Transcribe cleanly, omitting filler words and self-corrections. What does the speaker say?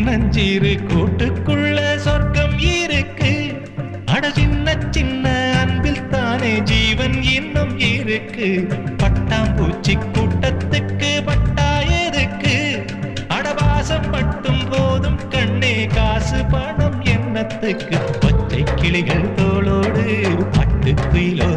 நஞ்சீரு கூட்டுக்குள்ள சொர்க்கம் இருக்கு. அட சின்ன சின்ன அன்பில் தானே ஜீவன் இன்னும் இருக்கு. பட்டாம்பூச்சி கூட்டத்துக்கு பட்டா எதுக்கு? அடவாசம் மட்டும் போதும் கண்ணே, காசு பணம் என்னத்துக்கு? பச்சை கிளிகள் தோளோடு பட்டு குயிலோ